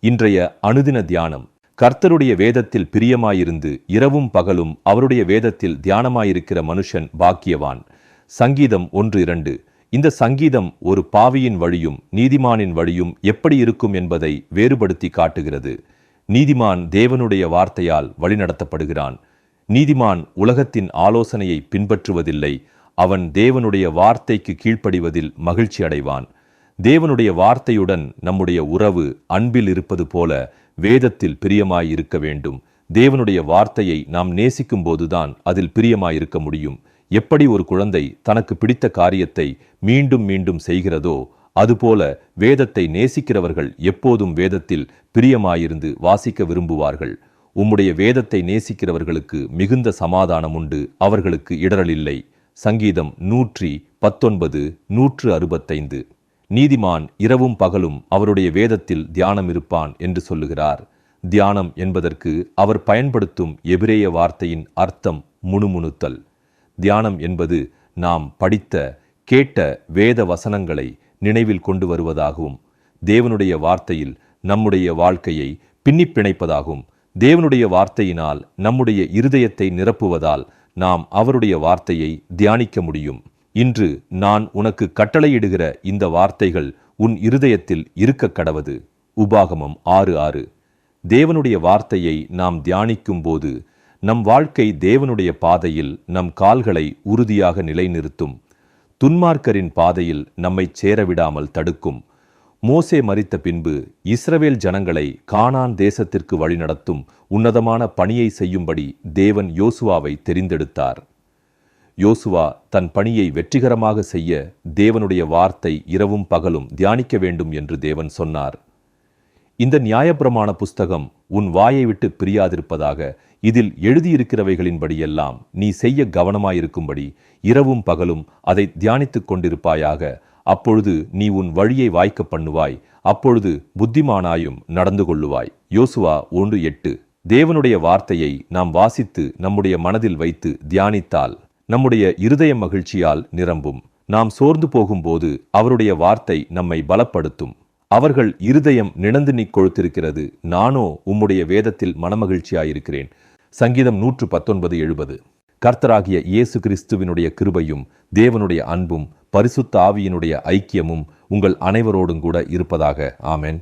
இன்றைய அனுதின தியானம். கர்த்தருடைய வேதத்தில் பிரியமாயிருந்து இரவும் பகலும் அவருடைய வேதத்தில் தியானமாயிருக்கிற மனுஷன் பாக்கியவான். சங்கீதம் 1:2. இந்த சங்கீதம் ஒரு பாவியின் வழியும் நீதிமானின் வழியும் எப்படி இருக்கும் என்பதை வேறுபடுத்தி காட்டுகிறது. நீதிமான் தேவனுடைய வார்த்தையால் வழிநடத்தப்படுகிறான். நீதிமான் உலகத்தின் ஆலோசனையை பின்பற்றுவதில்லை. அவன் தேவனுடைய வார்த்தைக்கு கீழ்ப்படிவதில் மகிழ்ச்சி அடைவான். தேவனுடைய வார்த்தையுடன் நம்முடைய உறவு அன்பில் இருப்பது போல வேதத்தில் பிரியமாய் இருக்க வேண்டும். தேவனுடைய வார்த்தையை நாம் நேசிக்கும் போதுதான் அதில் பிரியமாயிருக்க முடியும். எப்படி ஒரு குழந்தை தனக்கு பிடித்த காரியத்தை மீண்டும் மீண்டும் செய்கிறதோ அதுபோல வேதத்தை நேசிக்கிறவர்கள் எப்போதும் வேதத்தில் பிரியமாயிருந்து வாசிக்க விரும்புவார்கள். உம்முடைய வேதத்தை நேசிக்கிறவர்களுக்கு மிகுந்த சமாதானம் உண்டு, அவர்களுக்கு இடரலில்லை. சங்கீதம் 119, 165. நீதிமான் இரவும் பகலும் அவருடைய வேதத்தில் தியானம் இருப்பான் என்று சொல்லுகிறார். தியானம் என்பதற்கு அவர் பயன்படுத்தும் எபிரேய வார்த்தையின் அர்த்தம் முணுமுணுத்தல். தியானம் என்பது நாம் படித்த கேட்ட வேத வசனங்களை நினைவில் கொண்டு வருவதாகவும் தேவனுடைய வார்த்தையில் நம்முடைய வாழ்க்கையை பின்னிப் பிணைப்பதாகும். தேவனுடைய வார்த்தையினால் நம்முடைய இருதயத்தை நிரப்புவதால் நாம் அவருடைய வார்த்தையை தியானிக்க முடியும். இன்று நான் உனக்கு கட்டளையிடுகிற இந்த வார்த்தைகள் உன் இருதயத்தில் இருக்க கடவது. உபாகமம் 6:6. தேவனுடைய வார்த்தையை நாம் தியானிக்கும் போது நம் வாழ்க்கை தேவனுடைய பாதையில் நம் கால்களை உறுதியாக நிலைநிறுத்தும். துன்மார்க்கரின் பாதையில் நம்மை சேரவிடாமல் தடுக்கும். மோசே மரித்த பின்பு இஸ்ரவேல் ஜனங்களை கானான் தேசத்திற்கு வழிநடத்தும் உன்னதமான பணியை செய்யும்படி தேவன் யோசுவாவை தெரிந்தெடுத்தார். யோசுவா தன் பணியை வெற்றிகரமாக செய்ய தேவனுடைய வார்த்தை இரவும் பகலும் தியானிக்க வேண்டும் என்று தேவன் சொன்னார். இந்த நியாயப்பிரமாண புஸ்தகம் உன் வாயை விட்டு பிரியாதிருப்பதாக. இதில் எழுதியிருக்கிறவைகளின்படியெல்லாம் நீ செய்ய கவனமாயிருக்கும்படி இரவும் பகலும் அதை தியானித்துக் கொண்டிருப்பாயாக. அப்பொழுது நீ உன் வழியை வாய்க்க பண்ணுவாய், அப்பொழுது புத்திமானாயும் நடந்து கொள்ளுவாய். யோசுவா 1:8. தேவனுடைய வார்த்தையை நாம் வாசித்து நம்முடைய மனதில் வைத்து தியானித்தால் நம்முடைய இருதய மகிழ்ச்சியால் நிரம்பும். நாம் சோர்ந்து போகும்போது அவருடைய வார்த்தை நம்மை பலப்படுத்தும். அவர்கள் இருதயம் நிணந்து நீ கொழுத்திருக்கிறது, நானோ உம்முடைய வேதத்தில் மனமகிழ்ச்சியாயிருக்கிறேன். சங்கீதம் 119:70. கர்த்தராகிய இயேசு கிறிஸ்துவினுடைய கிருபையும் தேவனுடைய அன்பும் பரிசுத்த ஆவியினுடைய ஐக்கியமும் உங்கள் அனைவரோடும் கூட இருப்பதாக. ஆமென்.